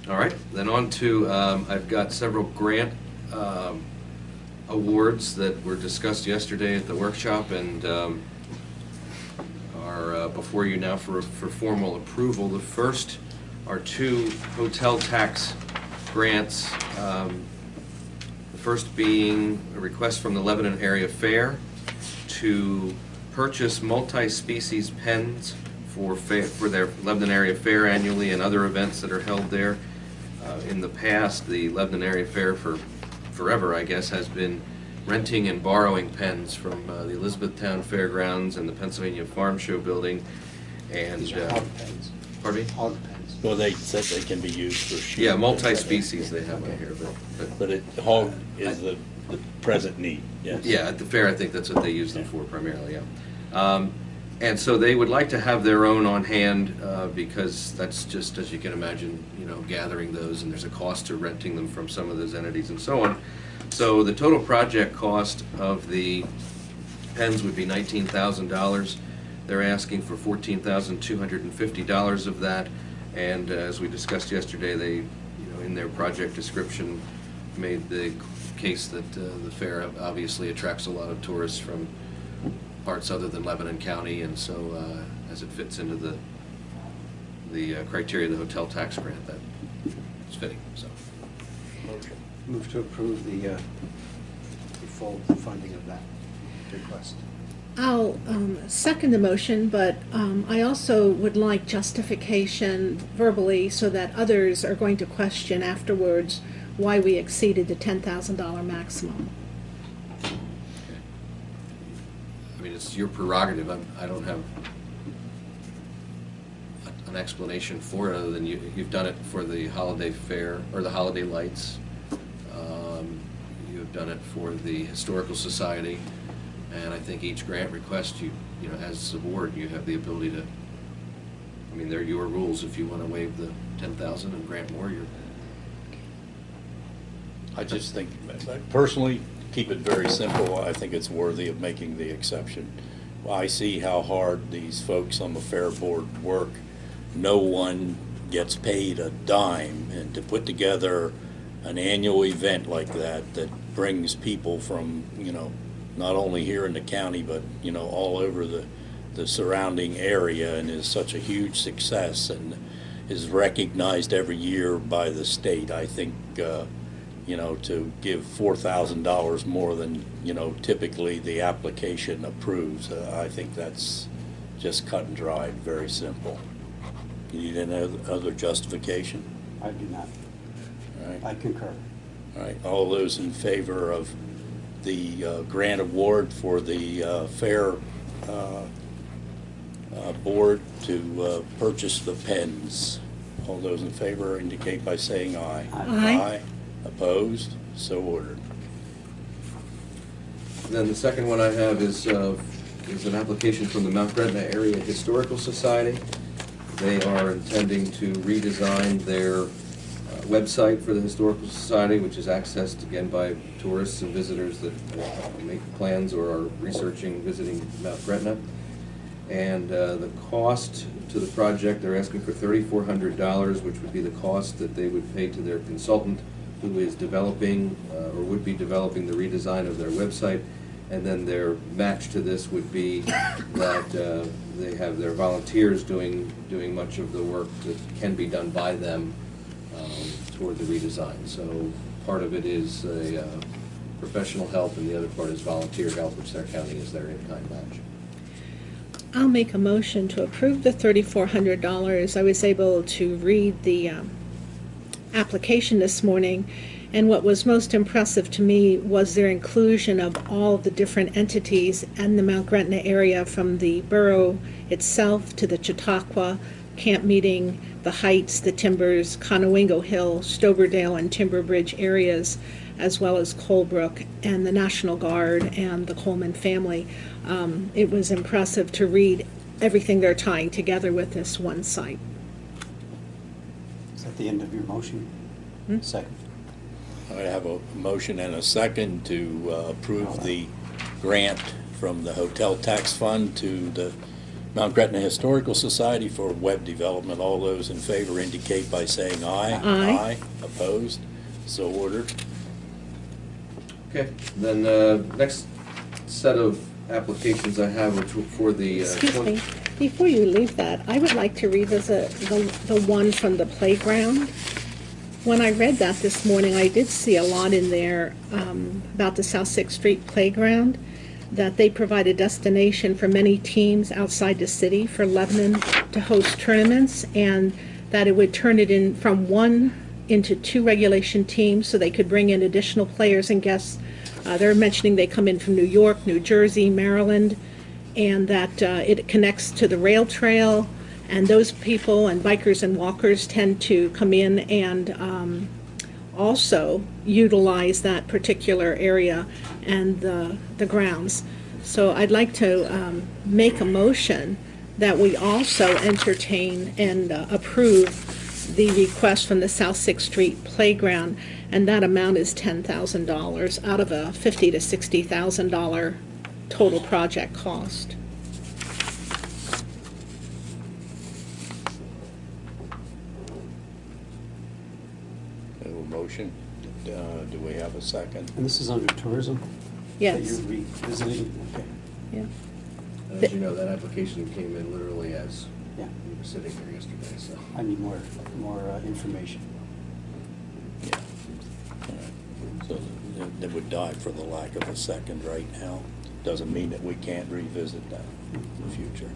All right, then on to, I've got several grant awards that were discussed yesterday at the workshop and are before you now for formal approval. The first are two hotel tax grants. The first being a request from the Lebanon Area Fair to purchase multi-species pens for their Lebanon Area Fair annually and other events that are held there. In the past, the Lebanon Area Fair for forever, I guess, has been renting and borrowing pens from the Elizabethtown Fairgrounds and the Pennsylvania Farm Show building. And These are hog pens. pardon me? Hog pens. Well, they said they can be used for sheep. Yeah, multi-species they have on here, But hog is the present need, yes. yeah, at the fair I think that's what they use them for primarily. Yeah. And so they would like to have their own on hand because that's just, as you can imagine, you know, gathering those, and there's a cost to renting them from some of those entities and so on. So the total project cost of the pens would be $19,000. They're asking for $14,250 of that, and as we discussed yesterday, they, you know, in their project description, made the case that the fair obviously attracts a lot of tourists from parts other than Lebanon County, and so as it fits into the criteria of the hotel tax grant, that is fitting. So, Move to approve the full funding of that request. I'll second the motion, but I also would like justification verbally so that others are going to question afterwards why we exceeded the $10,000 maximum. I mean, it's your prerogative. I don't have an explanation for it other than you've done it for the holiday fair or the holiday lights. You've done it for the Historical Society, and I think each grant request you know, as a board, you have the ability to. I mean, they're your rules. If you want to waive the $10,000 and grant more, you're. I just think, personally, keep it very simple. I think it's worthy of making the exception. Well, I see how hard these folks on the fair board work. No one gets paid a dime, and to put together an annual event like that brings people from, you know, not only here in the county, but, you know, all over the surrounding area, and is such a huge success and is recognized every year by the state. I think, you know, to give $4,000 more than, you know, typically the application approves, I think that's just cut and dried, very simple. You need any other justification? I do not. All right. I concur. All right. All those in favor of the grant award for the fair board to purchase the pens? All those in favor indicate by saying aye. Aye. Opposed? So ordered. Then the second one I have is an application from the Mount Gretna Area Historical Society. They are intending to redesign their website for the Historical Society, which is accessed again by tourists and visitors that make plans or are researching visiting Mount Gretna. And the cost to the project, they're asking for $3,400, which would be the cost that they would pay to their consultant who is developing or would be developing the redesign of their website. And then their match to this would be that they have their volunteers doing much of the work that can be done by them toward the redesign. So part of it is a professional help, and the other part is volunteer help, which they're counting as their in-kind match. I'll make a motion to approve the $3,400. I was able to read the application this morning, and what was most impressive to me was their inclusion of all the different entities in the Mount Gretna area, from the borough itself to the Chautauqua, Camp Meeting, the Heights, the Timbers, Conowingo Hill, Stoberdale, and Timber Bridge areas, as well as Colebrook and the National Guard and the Coleman family. It was impressive to read everything they're tying together with this one site. Is that the end of your motion? Second. I have a motion and a second to approve the grant from the Hotel Tax Fund to the Mount Gretna Historical Society for web development. All those in favor indicate by saying aye. Aye. Opposed? So ordered. Okay, then, next set of applications I have are for the. Excuse me, before you leave that, I would like to revisit the one from the playground. When I read that this morning, I did see a lot in there about the South Sixth Street Playground, that they provide a destination for many teams outside the city for Lebanon to host tournaments, and that it would turn it in from one into two regulation teams so they could bring in additional players and guests. They're mentioning they come in from New York, New Jersey, Maryland, and that it connects to the rail trail, and those people and bikers and walkers tend to come in and also utilize that particular area and the grounds. So I'd like to make a motion that we also entertain and approve the request from the South Sixth Street Playground, and that amount is $10,000 out of a $50,000 to $60,000 total project cost. We have a motion. Do we have a second? And this is under tourism? Yes. That you're revisiting? Okay. Yeah. As you know, that application came in literally as Yeah. we were sitting here yesterday, so. I need more information. Yeah. All right. So it would die for the lack of a second right now. Doesn't mean that we can't revisit that in the future.